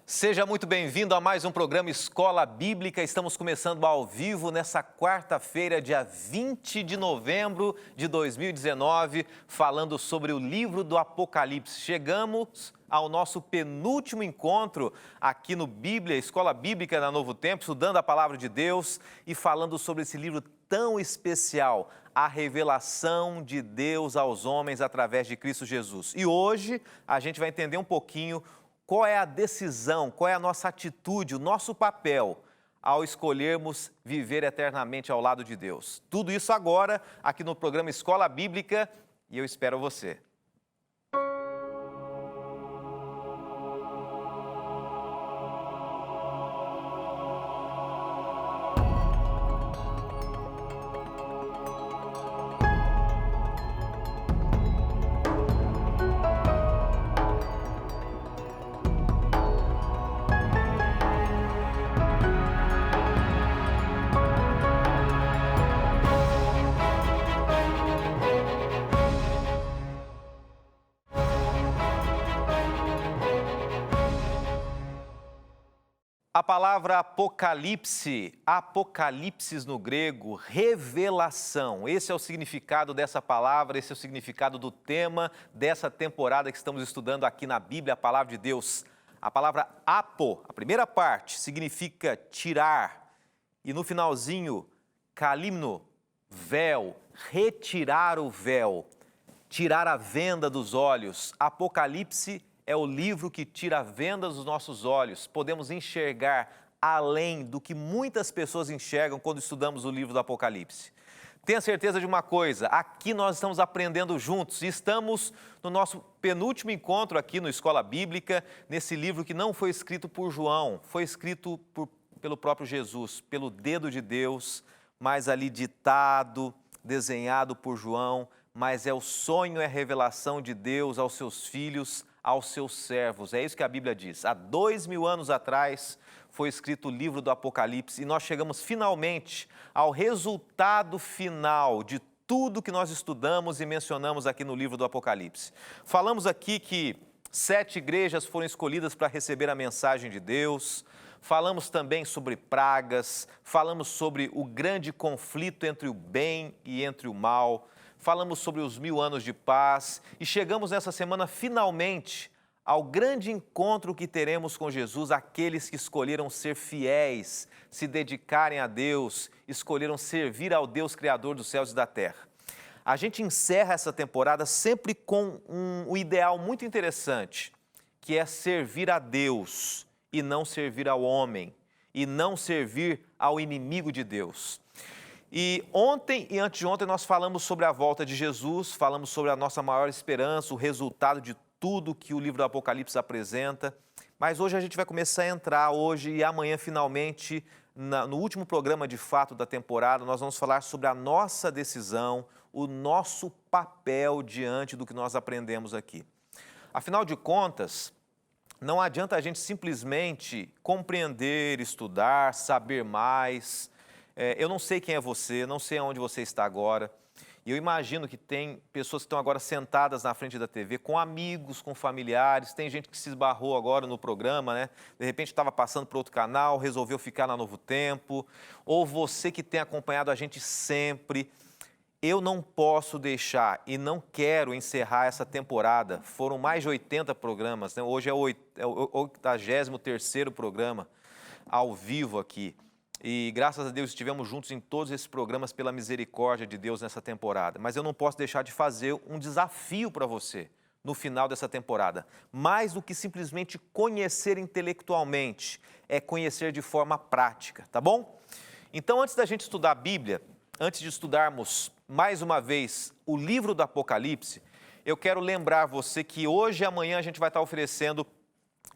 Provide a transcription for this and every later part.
Seja muito bem-vindo a mais um programa Escola Bíblica. Estamos começando ao vivo nessa quarta-feira, dia 20 de novembro de 2019, falando sobre o livro do Apocalipse. Chegamos ao nosso penúltimo encontro aqui no Bíblia, Escola Bíblica da Novo Tempo, estudando a Palavra de Deus e falando sobre esse livro tão especial, a revelação de Deus aos homens através de Cristo Jesus. E hoje a gente vai entender um pouquinho qual é a decisão, qual é a nossa atitude, o nosso papel ao escolhermos viver eternamente ao lado de Deus. Tudo isso agora, aqui no programa Escola Bíblica, e eu espero você. A palavra Apocalipse, Apocalipsis no grego, revelação. Esse é o significado dessa palavra, esse é o significado do tema dessa temporada que estamos estudando aqui na Bíblia, a Palavra de Deus. A palavra apo, a primeira parte, significa tirar. E no finalzinho, kalimno, véu, retirar o véu, tirar a venda dos olhos. Apocalipse é o livro que tira a venda dos nossos olhos. Podemos enxergar além do que muitas pessoas enxergam quando estudamos o livro do Apocalipse. Tenha certeza de uma coisa, aqui nós estamos aprendendo juntos e estamos no nosso penúltimo encontro aqui no Escola Bíblica, nesse livro que não foi escrito por João, foi escrito pelo próprio Jesus, pelo dedo de Deus, mas ali ditado, desenhado por João, mas é o sonho, é a revelação de Deus aos seus filhos, aos seus servos. É isso que a Bíblia diz. Há 2000 anos atrás foi escrito o livro do Apocalipse e nós chegamos finalmente ao resultado final de tudo que nós estudamos e mencionamos aqui no livro do Apocalipse. Falamos aqui que 7 igrejas foram escolhidas para receber a mensagem de Deus. Falamos também sobre pragas, falamos sobre o grande conflito entre o bem e entre o mal. Falamos sobre os 1000 anos de paz e chegamos nessa semana finalmente ao grande encontro que teremos com Jesus, aqueles que escolheram ser fiéis, se dedicarem a Deus, escolheram servir ao Deus Criador dos céus e da terra. A gente encerra essa temporada sempre com um ideal muito interessante, que é servir a Deus e não servir ao homem, e não servir ao inimigo de Deus. E ontem e anteontem nós falamos sobre a volta de Jesus, falamos sobre a nossa maior esperança, o resultado de tudo que o livro do Apocalipse apresenta. Mas hoje a gente vai começar a entrar, hoje e amanhã finalmente, no último programa de fato da temporada, nós vamos falar sobre a nossa decisão, o nosso papel diante do que nós aprendemos aqui. Afinal de contas, não adianta a gente simplesmente compreender, estudar, saber mais. Eu não sei quem é você, não sei aonde você está agora. E eu imagino que tem pessoas que estão agora sentadas na frente da TV, com amigos, com familiares. Tem gente que se esbarrou agora no programa, né? De repente estava passando para outro canal, resolveu ficar na Novo Tempo. Ou você que tem acompanhado a gente sempre. Eu não posso deixar e não quero encerrar essa temporada. Foram mais de 80 programas, né? Hoje é o 83º programa ao vivo aqui. E graças a Deus estivemos juntos em todos esses programas pela misericórdia de Deus nessa temporada. Mas eu não posso deixar de fazer um desafio para você no final dessa temporada. Mais do que simplesmente conhecer intelectualmente, é conhecer de forma prática, tá bom? Então, antes da gente estudar a Bíblia, antes de estudarmos mais uma vez o livro do Apocalipse, eu quero lembrar você que hoje e amanhã a gente vai estar oferecendo,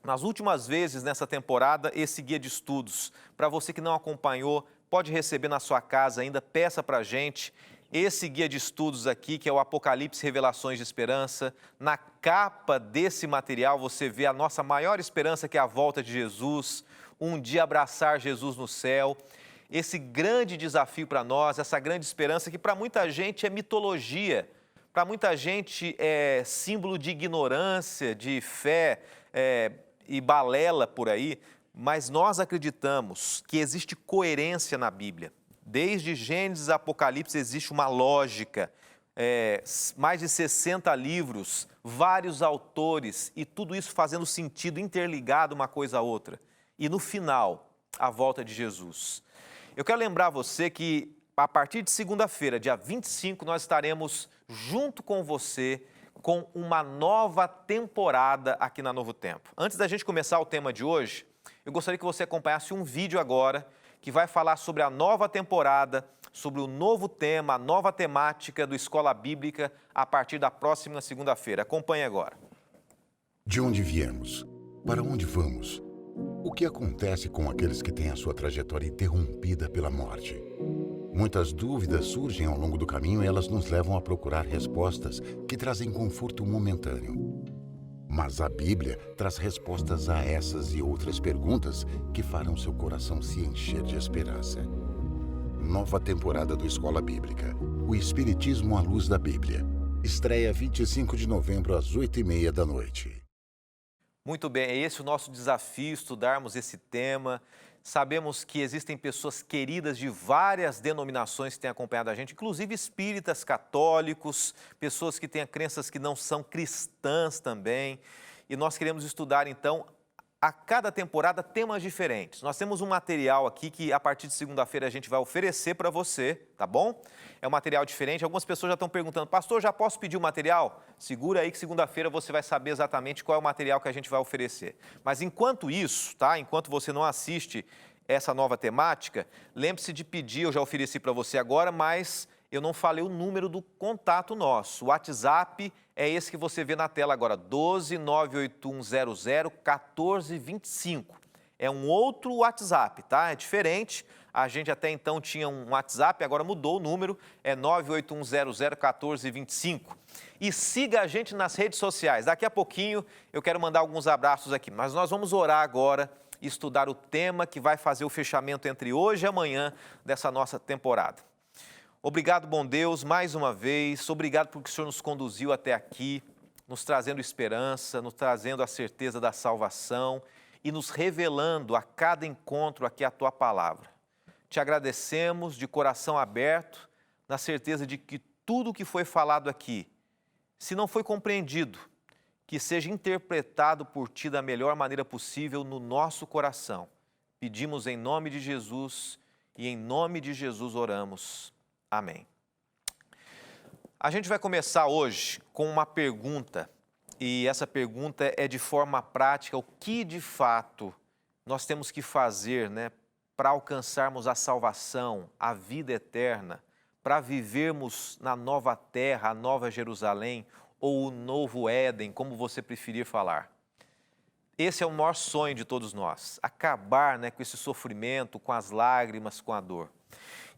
nas últimas vezes nessa temporada, esse guia de estudos. Para você que não acompanhou, pode receber na sua casa ainda, peça para a gente esse guia de estudos aqui, que é o Apocalipse Revelações de Esperança. Na capa desse material você vê a nossa maior esperança, que é a volta de Jesus, um dia abraçar Jesus no céu. Esse grande desafio para nós, essa grande esperança que para muita gente é mitologia, para muita gente é símbolo de ignorância, de fé e balela por aí, mas nós acreditamos que existe coerência na Bíblia. Desde Gênesis a Apocalipse existe uma lógica, mais de 60 livros, vários autores e tudo isso fazendo sentido, interligado uma coisa a outra. E no final, a volta de Jesus. Eu quero lembrar você que a partir de segunda-feira, dia 25, nós estaremos junto com você com uma nova temporada aqui na Novo Tempo. Antes da gente começar o tema de hoje, eu gostaria que você acompanhasse um vídeo agora que vai falar sobre a nova temporada, sobre o novo tema, a nova temática do Escola Bíblica a partir da próxima segunda-feira. Acompanhe agora. De onde viemos? Para onde vamos? O que acontece com aqueles que têm a sua trajetória interrompida pela morte? Muitas dúvidas surgem ao longo do caminho e elas nos levam a procurar respostas que trazem conforto momentâneo. Mas a Bíblia traz respostas a essas e outras perguntas que farão seu coração se encher de esperança. Nova temporada do Escola Bíblica. O Espiritismo à Luz da Bíblia. Estreia 25 de novembro às 8h30 da noite. Muito bem, é esse o nosso desafio, estudarmos esse tema. Sabemos que existem pessoas queridas de várias denominações que têm acompanhado a gente, inclusive espíritas, católicos, pessoas que têm crenças que não são cristãs também. E nós queremos estudar, então, a cada temporada temas diferentes. Nós temos um material aqui que a partir de segunda-feira a gente vai oferecer para você, tá bom? É um material diferente. Algumas pessoas já estão perguntando, pastor, já posso pedir o material? Segura aí que segunda-feira você vai saber exatamente qual é o material que a gente vai oferecer. Mas enquanto isso, tá? Enquanto você não assiste essa nova temática, lembre-se de pedir, eu já ofereci para você agora, mas eu não falei o número do contato nosso. O WhatsApp é esse que você vê na tela agora, 12 98100 1425. É um outro WhatsApp, tá? É diferente. A gente até então tinha um WhatsApp, agora mudou o número, é 98100 1425. E siga a gente nas redes sociais. Daqui a pouquinho eu quero mandar alguns abraços aqui, mas nós vamos orar agora e estudar o tema que vai fazer o fechamento entre hoje e amanhã dessa nossa temporada. Obrigado, bom Deus, mais uma vez. Obrigado porque o Senhor nos conduziu até aqui, nos trazendo esperança, nos trazendo a certeza da salvação e nos revelando a cada encontro aqui a Tua palavra. Te agradecemos de coração aberto, na certeza de que tudo o que foi falado aqui, se não foi compreendido, que seja interpretado por Ti da melhor maneira possível no nosso coração. Pedimos em nome de Jesus e em nome de Jesus oramos. Amém. A gente vai começar hoje com uma pergunta, e essa pergunta é de forma prática, o que de fato nós temos que fazer, para alcançarmos a salvação, a vida eterna, para vivermos na nova terra, a nova Jerusalém, ou o novo Éden, como você preferir falar. Esse é o maior sonho de todos nós, acabar com esse sofrimento, com as lágrimas, com a dor.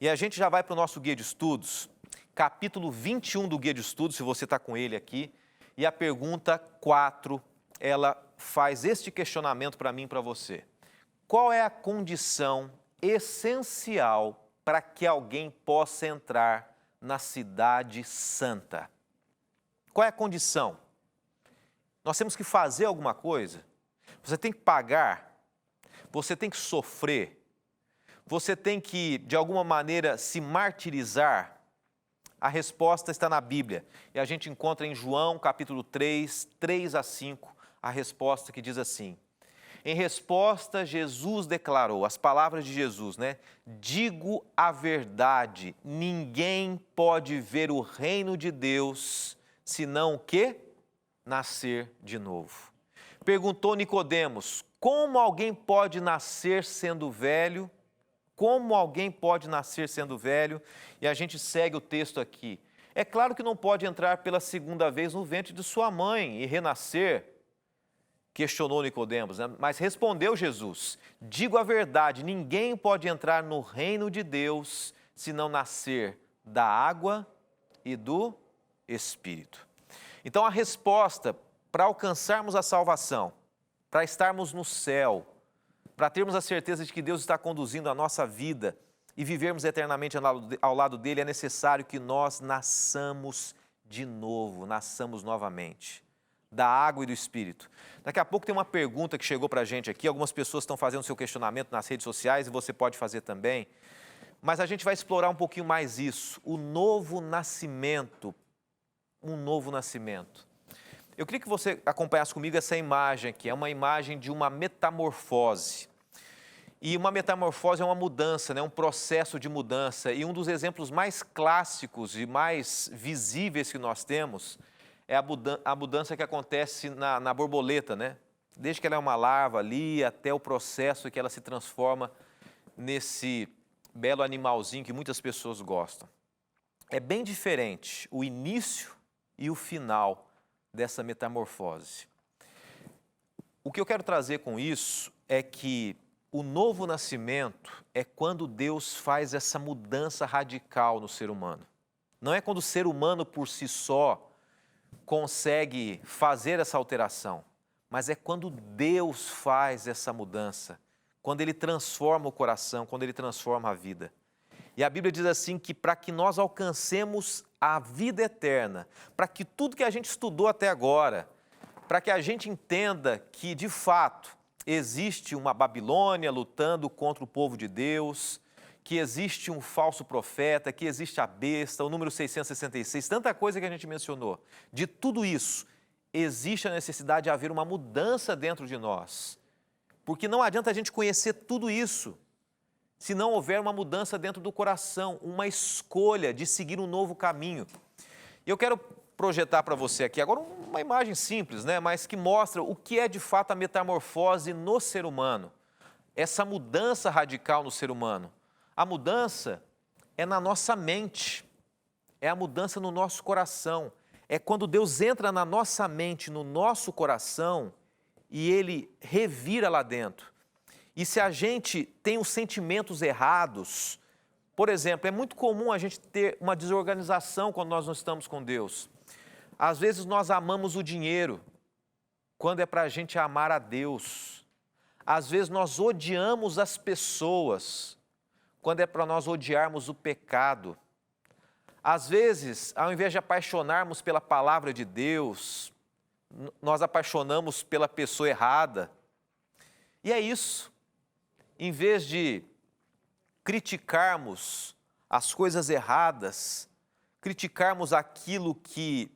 E a gente já vai para o nosso guia de estudos, capítulo 21 do guia de estudos, se você está com ele aqui, e a pergunta 4, ela faz este questionamento para mim e para você. Qual é a condição essencial para que alguém possa entrar na cidade santa? Qual é a condição? Nós temos que fazer alguma coisa? Você tem que pagar? Você tem que sofrer? Você tem que, de alguma maneira, se martirizar? A resposta está na Bíblia. E a gente encontra em João, capítulo 3, 3 a 5, a resposta que diz assim. Em resposta, Jesus declarou, as palavras de Jesus, Digo a verdade, ninguém pode ver o reino de Deus, senão o quê? Nascer de novo. Perguntou Nicodemos, como alguém pode nascer sendo velho? Como alguém pode nascer sendo velho? E a gente segue o texto aqui. É claro que não pode entrar pela segunda vez no ventre de sua mãe e renascer, questionou Nicodemos, mas respondeu Jesus, digo a verdade, ninguém pode entrar no reino de Deus se não nascer da água e do Espírito. Então a resposta para alcançarmos a salvação, para estarmos no céu, para termos a certeza de que Deus está conduzindo a nossa vida e vivermos eternamente ao lado dele, é necessário que nós nasçamos de novo, nasçamos novamente da água e do Espírito. Daqui a pouco tem uma pergunta que chegou para a gente aqui, algumas pessoas estão fazendo seu questionamento nas redes sociais e você pode fazer também, mas a gente vai explorar um pouquinho mais isso, o novo nascimento, um novo nascimento. Eu queria que você acompanhasse comigo essa imagem aqui, é uma imagem de uma metamorfose. E uma metamorfose é uma mudança, né? Um processo de mudança. E um dos exemplos mais clássicos e mais visíveis que nós temos é a mudança que acontece na borboleta, né? Desde que ela é uma larva ali até o processo que ela se transforma nesse belo animalzinho que muitas pessoas gostam. É bem diferente o início e o final dessa metamorfose. O que eu quero trazer com isso é que o novo nascimento é quando Deus faz essa mudança radical no ser humano. Não é quando o ser humano por si só consegue fazer essa alteração, mas é quando Deus faz essa mudança, quando Ele transforma o coração, quando Ele transforma a vida. E a Bíblia diz assim que para que nós alcancemos a vida eterna, para que tudo que a gente estudou até agora, para que a gente entenda que, de fato, existe uma Babilônia lutando contra o povo de Deus, que existe um falso profeta, que existe a besta, o número 666, tanta coisa que a gente mencionou. De tudo isso, existe a necessidade de haver uma mudança dentro de nós. Porque não adianta a gente conhecer tudo isso se não houver uma mudança dentro do coração, uma escolha de seguir um novo caminho. Eu quero projetar para você aqui agora uma imagem simples, né, mas que mostra o que é de fato a metamorfose no ser humano. Essa mudança radical no ser humano. A mudança é na nossa mente, é a mudança no nosso coração. É quando Deus entra na nossa mente, no nosso coração, e Ele revira lá dentro. E se a gente tem os sentimentos errados, por exemplo, é muito comum a gente ter uma desorganização quando nós não estamos com Deus. Às vezes nós amamos o dinheiro, quando é para a gente amar a Deus. Às vezes nós odiamos as pessoas, quando é para nós odiarmos o pecado. Às vezes, ao invés de apaixonarmos pela palavra de Deus, nós apaixonamos pela pessoa errada. E é isso. Em vez de criticarmos as coisas erradas, criticarmos aquilo que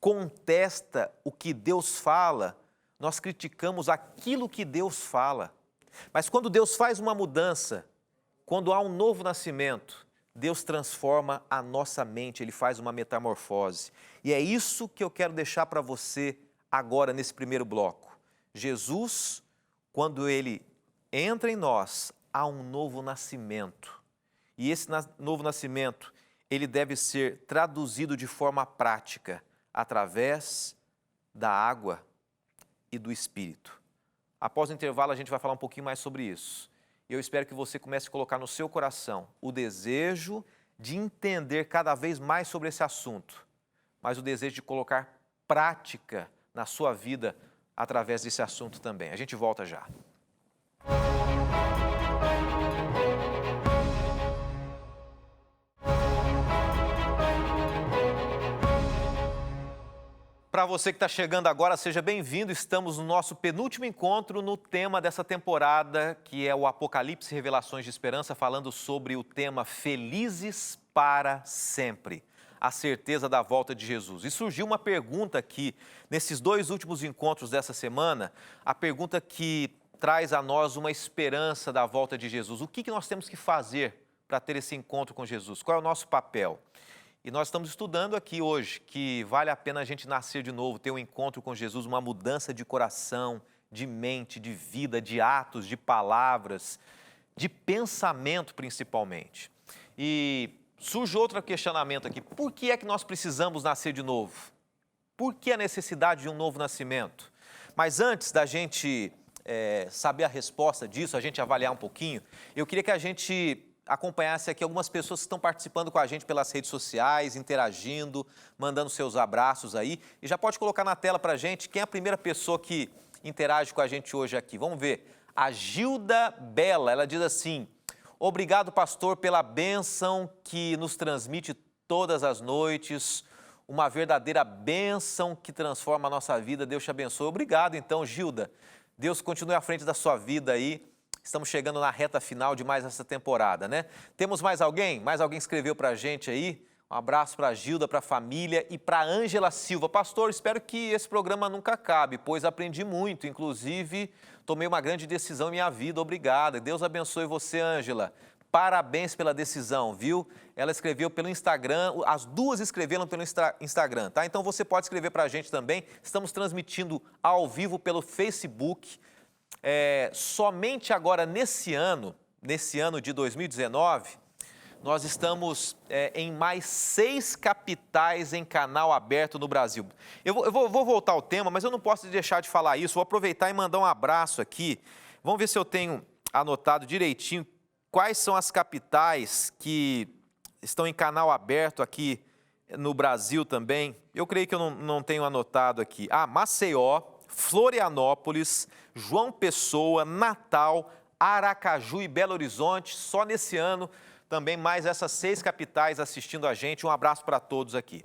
contesta o que Deus fala, nós criticamos aquilo que Deus fala. Mas quando Deus faz uma mudança, quando há um novo nascimento, Deus transforma a nossa mente, Ele faz uma metamorfose. E é isso que eu quero deixar para você agora nesse primeiro bloco. Jesus, quando Ele entra em nós, há um novo nascimento. E esse novo nascimento, ele deve ser traduzido de forma prática, através da água e do Espírito. Após o intervalo, a gente vai falar um pouquinho mais sobre isso. Eu espero que você comece a colocar no seu coração o desejo de entender cada vez mais sobre esse assunto, mas o desejo de colocar prática na sua vida através desse assunto também. A gente volta já. Para você que está chegando agora, seja bem-vindo. Estamos no nosso penúltimo encontro no tema dessa temporada, que é o Apocalipse Revelações de Esperança, falando sobre o tema Felizes para Sempre, a certeza da volta de Jesus. E surgiu uma pergunta aqui, nesses dois últimos encontros dessa semana, a pergunta que traz a nós uma esperança da volta de Jesus. O que nós temos que fazer para ter esse encontro com Jesus? Qual é o nosso papel? E nós estamos estudando aqui hoje que vale a pena a gente nascer de novo, ter um encontro com Jesus, uma mudança de coração, de mente, de vida, de atos, de palavras, de pensamento principalmente. E surge outro questionamento aqui, por que é que nós precisamos nascer de novo? Por que a necessidade de um novo nascimento? Mas antes da gente saber a resposta disso, a gente avaliar um pouquinho, eu queria que a gente acompanhasse aqui algumas pessoas que estão participando com a gente pelas redes sociais, interagindo, mandando seus abraços aí. E já pode colocar na tela para a gente quem é a primeira pessoa que interage com a gente hoje aqui. Vamos ver. A Gilda Bela, ela diz assim: obrigado, pastor, pela bênção que nos transmite todas as noites. uma verdadeira bênção que transforma a nossa vida. Deus te abençoe. Obrigado, então, Gilda. Deus continue à frente da sua vida aí. Estamos chegando na reta final de mais essa temporada, né? Temos mais alguém? Mais alguém escreveu para a gente aí? Um abraço para a Gilda, para a família e para a Ângela Silva. Pastor, espero que esse programa nunca acabe, pois aprendi muito. Inclusive, tomei uma grande decisão em minha vida. Obrigada. Deus abençoe você, Ângela. Parabéns pela decisão, viu? Ela escreveu pelo Instagram, as duas escreveram pelo Instagram, tá? Então você pode escrever para a gente também. Estamos transmitindo ao vivo pelo Facebook. Somente agora nesse ano de 2019, nós estamos em mais 6 capitais em canal aberto no Brasil. Eu vou voltar ao tema, mas eu não posso deixar de falar isso. Vou aproveitar e mandar um abraço aqui. Vamos ver se eu tenho anotado direitinho quais são as capitais que estão em canal aberto aqui no Brasil também. Eu creio que eu não tenho anotado aqui. Maceió, Florianópolis, João Pessoa, Natal, Aracaju e Belo Horizonte. Só nesse ano também mais essas 6 capitais assistindo a gente. Um abraço para todos aqui.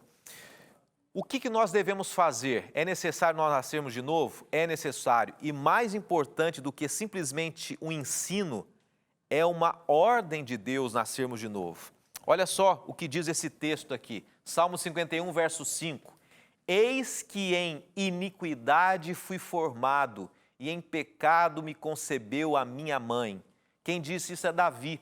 O que nós devemos fazer? É necessário nós nascermos de novo? É necessário. E mais importante do que simplesmente um ensino, é uma ordem de Deus nascermos de novo. Olha só o que diz esse texto aqui. Salmo 51, verso 5. Eis que em iniquidade fui formado, e em pecado me concebeu a minha mãe. Quem disse isso é Davi.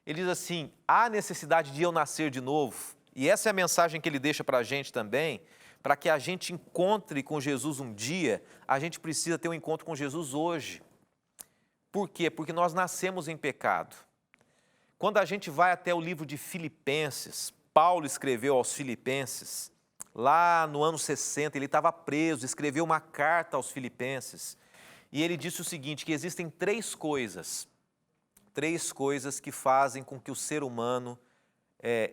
Ele diz assim, há necessidade de eu nascer de novo. E essa é a mensagem que ele deixa para a gente também. Para que a gente encontre com Jesus um dia, a gente precisa ter um encontro com Jesus hoje. Por quê? Porque nós nascemos em pecado. Quando a gente vai até o livro de Filipenses, Paulo escreveu aos Filipenses, lá no ano 60, ele estava preso, escreveu uma carta aos Filipenses, e ele disse o seguinte, que existem 3 coisas que fazem com que o ser humano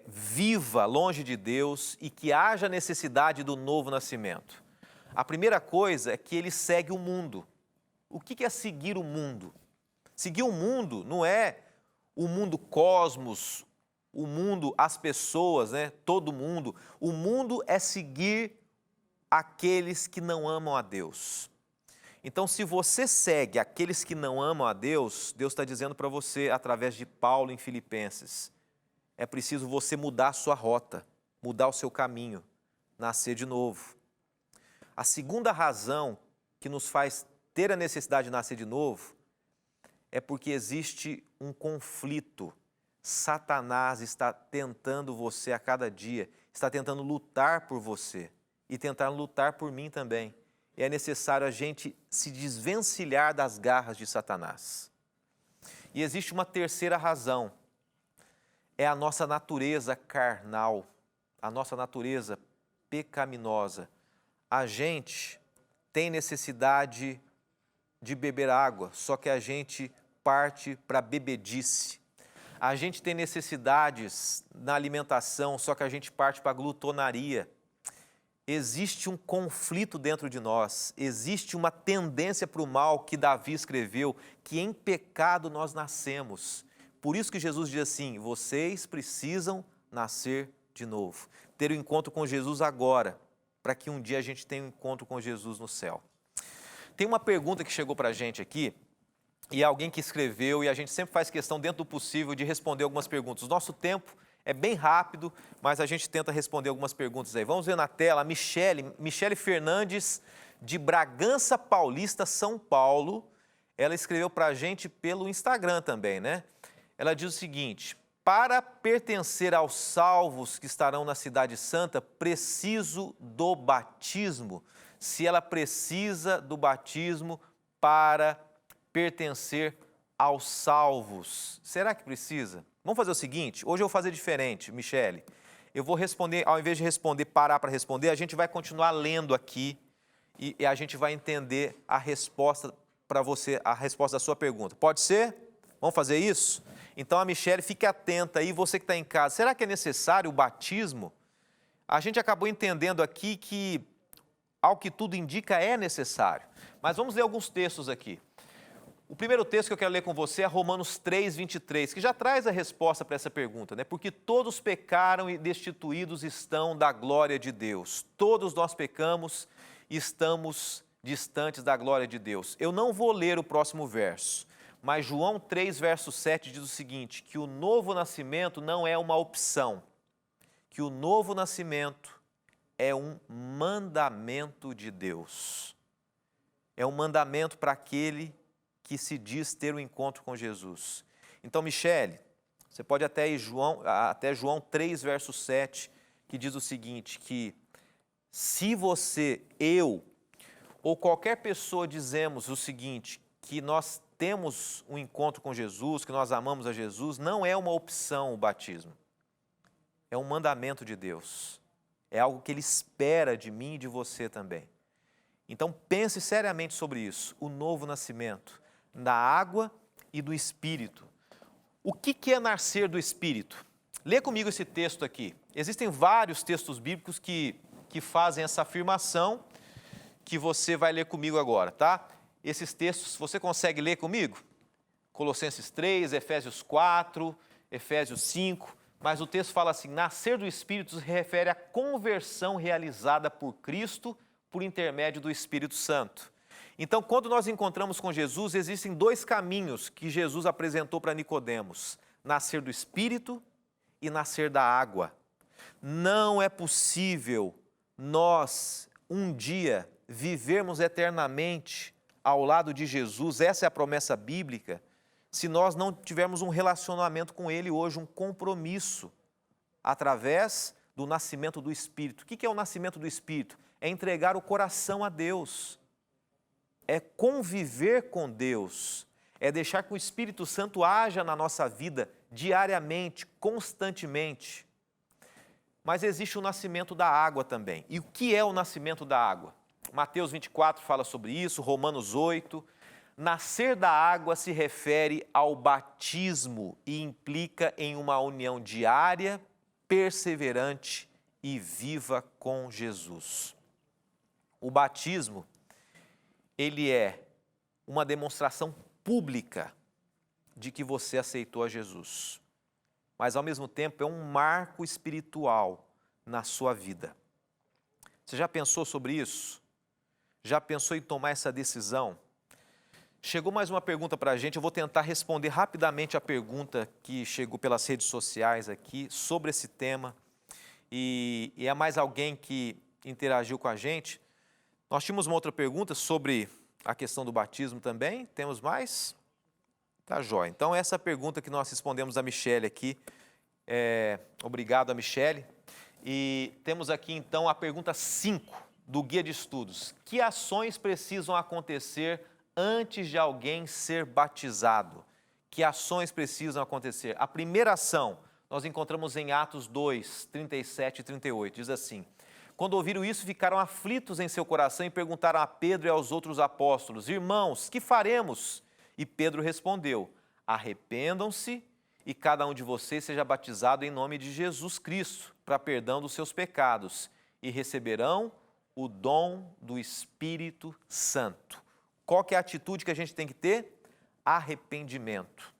viva longe de Deus e que haja necessidade do novo nascimento. A primeira coisa é que ele segue o mundo. O que é seguir o mundo? Seguir o mundo não é o mundo cosmos, o mundo, as pessoas, né? Todo mundo. O mundo é seguir aqueles que não amam a Deus. Então, se você segue aqueles que não amam a Deus, Deus está dizendo para você, através de Paulo em Filipenses, é preciso você mudar a sua rota, mudar o seu caminho, nascer de novo. A segunda razão que nos faz ter a necessidade de nascer de novo é porque existe um conflito. Satanás está tentando você a cada dia, está tentando lutar por você e tentar lutar por mim também. E é necessário a gente se desvencilhar das garras de Satanás. E existe uma terceira razão, é a nossa natureza carnal, a nossa natureza pecaminosa. A gente tem necessidade de beber água, só que a gente parte para a bebedice. A gente tem necessidades na alimentação, só que a gente parte para a glutonaria. Existe um conflito dentro de nós, existe uma tendência para o mal que Davi escreveu, que em pecado nós nascemos. Por isso que Jesus diz assim, vocês precisam nascer de novo. Ter um encontro com Jesus agora, para que um dia a gente tenha um encontro com Jesus no céu. Tem uma pergunta que chegou para a gente aqui, e é alguém que escreveu, e a gente sempre faz questão, dentro do possível, de responder algumas perguntas. O nosso tempo é bem rápido, mas a gente tenta responder algumas perguntas aí. Vamos ver na tela, a Michele Fernandes, de Bragança Paulista, São Paulo. Ela escreveu para a gente pelo Instagram também, né? Ela diz o seguinte, para pertencer aos salvos que estarão na Cidade Santa, preciso do batismo. Se ela precisa do batismo para pertencer aos salvos. Será que precisa? Vamos fazer o seguinte, hoje eu vou fazer diferente, Michele. Eu vou responder, ao invés de parar para responder, a gente vai continuar lendo aqui e a gente vai entender a resposta para você, a resposta da sua pergunta. Pode ser? Vamos fazer isso? Então, a Michele, fique atenta aí, você que está em casa. Será que é necessário o batismo? A gente acabou entendendo aqui que, ao que tudo indica, é necessário. Mas vamos ler alguns textos aqui. O primeiro texto que eu quero ler com você é Romanos 3, 23, que já traz a resposta para essa pergunta, né? Porque todos pecaram e destituídos estão da glória de Deus. Todos nós pecamos e estamos distantes da glória de Deus. Eu não vou ler o próximo verso, mas João 3, verso 7 diz o seguinte, que o novo nascimento não é uma opção, que o novo nascimento é um mandamento de Deus. É um mandamento para aquele que se diz ter um encontro com Jesus. Então, Michele, você pode até ir até João 3, verso 7, que diz o seguinte, que se você, eu, ou qualquer pessoa dizemos o seguinte, que nós temos um encontro com Jesus, que nós amamos a Jesus, não é uma opção o batismo. É um mandamento de Deus. É algo que Ele espera de mim e de você também. Então, pense seriamente sobre isso, o novo nascimento, da água e do Espírito. O que é nascer do Espírito? Lê comigo esse texto aqui. Existem vários textos bíblicos que fazem essa afirmação que você vai ler comigo agora, tá? Esses textos, você consegue ler comigo? Colossenses 3, Efésios 4, Efésios 5, mas o texto fala assim, nascer do Espírito se refere à conversão realizada por Cristo por intermédio do Espírito Santo. Então, quando nós encontramos com Jesus, existem dois caminhos que Jesus apresentou para Nicodemos: nascer do Espírito e nascer da água. Não é possível nós, um dia, vivermos eternamente ao lado de Jesus, essa é a promessa bíblica, se nós não tivermos um relacionamento com Ele hoje, um compromisso, através do nascimento do Espírito. O que é o nascimento do Espírito? É entregar o coração a Deus. É conviver com Deus, é deixar que o Espírito Santo haja na nossa vida diariamente, constantemente. Mas existe o nascimento da água também. E o que é o nascimento da água? Mateus 24 fala sobre isso, Romanos 8. Nascer da água se refere ao batismo e implica em uma união diária, perseverante e viva com Jesus. O batismo, ele é uma demonstração pública de que você aceitou a Jesus, mas ao mesmo tempo é um marco espiritual na sua vida. Você já pensou sobre isso? Já pensou em tomar essa decisão? Chegou mais uma pergunta para a gente, eu vou tentar responder rapidamente a pergunta que chegou pelas redes sociais aqui sobre esse tema, e é mais alguém que interagiu com a gente. Nós tínhamos uma outra pergunta sobre a questão do batismo também. Temos mais? Tá jóia. Então, essa pergunta que nós respondemos a Michele aqui, obrigado a Michele. E temos aqui, então, a pergunta 5 do Guia de Estudos. Que ações precisam acontecer antes de alguém ser batizado? Que ações precisam acontecer? A primeira ação, nós encontramos em Atos 2, 37 e 38. Diz assim: quando ouviram isso, ficaram aflitos em seu coração e perguntaram a Pedro e aos outros apóstolos: irmãos, que faremos? E Pedro respondeu: arrependam-se e cada um de vocês seja batizado em nome de Jesus Cristo, para perdão dos seus pecados, e receberão o dom do Espírito Santo. Qual que é a atitude que a gente tem que ter? Arrependimento.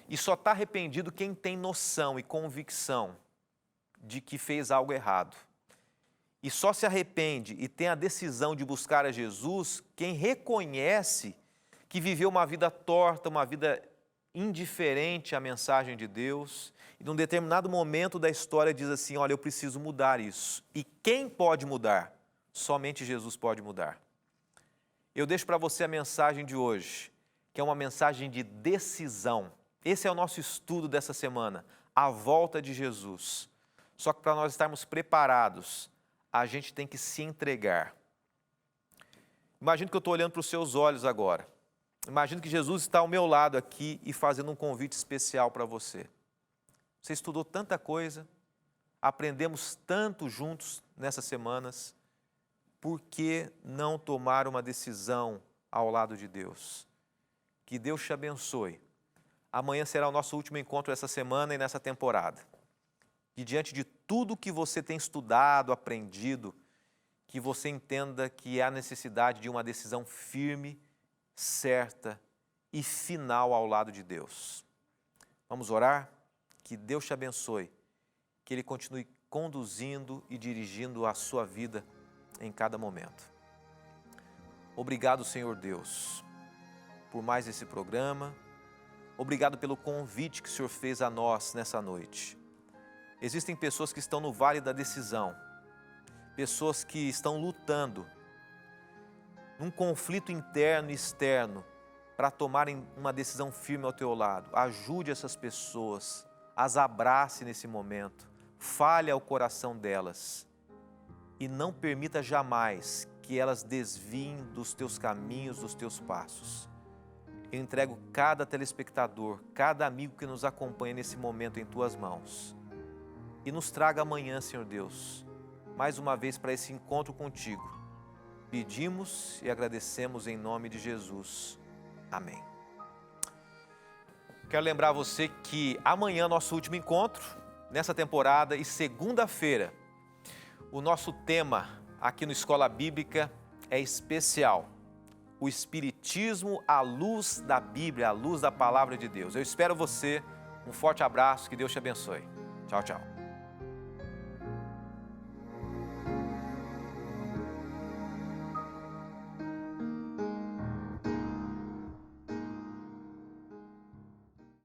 E só está arrependido quem tem noção e convicção de que fez algo errado. E só se arrepende e tem a decisão de buscar a Jesus quem reconhece que viveu uma vida torta, uma vida indiferente à mensagem de Deus, e num determinado momento da história diz assim: olha, eu preciso mudar isso. E quem pode mudar? Somente Jesus pode mudar. Eu deixo para você a mensagem de hoje, que é uma mensagem de decisão. Esse é o nosso estudo dessa semana, a volta de Jesus. Só que para nós estarmos preparados, a gente tem que se entregar. Imagina que eu estou olhando para os seus olhos agora. Imagina que Jesus está ao meu lado aqui e fazendo um convite especial para você. Você estudou tanta coisa, aprendemos tanto juntos nessas semanas. Por que não tomar uma decisão ao lado de Deus? Que Deus te abençoe. Amanhã será o nosso último encontro essa semana e nessa temporada. E diante de tudo que você tem estudado, aprendido, que você entenda que há necessidade de uma decisão firme, certa e final ao lado de Deus. Vamos orar? Que Deus te abençoe, que Ele continue conduzindo e dirigindo a sua vida em cada momento. Obrigado, Senhor Deus, por mais esse programa. Obrigado pelo convite que o Senhor fez a nós nessa noite. Existem pessoas que estão no vale da decisão, pessoas que estão lutando num conflito interno e externo para tomarem uma decisão firme ao teu lado. Ajude essas pessoas, as abrace nesse momento, fale ao coração delas e não permita jamais que elas desviem dos teus caminhos, dos teus passos. Eu entrego cada telespectador, cada amigo que nos acompanha nesse momento em tuas mãos. E nos traga amanhã, Senhor Deus, mais uma vez para esse encontro contigo. Pedimos e agradecemos em nome de Jesus. Amém. Quero lembrar você que amanhã é nosso último encontro nessa temporada e segunda-feira o nosso tema aqui no Escola Bíblica é especial. O Espiritismo à luz da Bíblia, à luz da Palavra de Deus. Eu espero você. Um forte abraço, que Deus te abençoe. Tchau, tchau.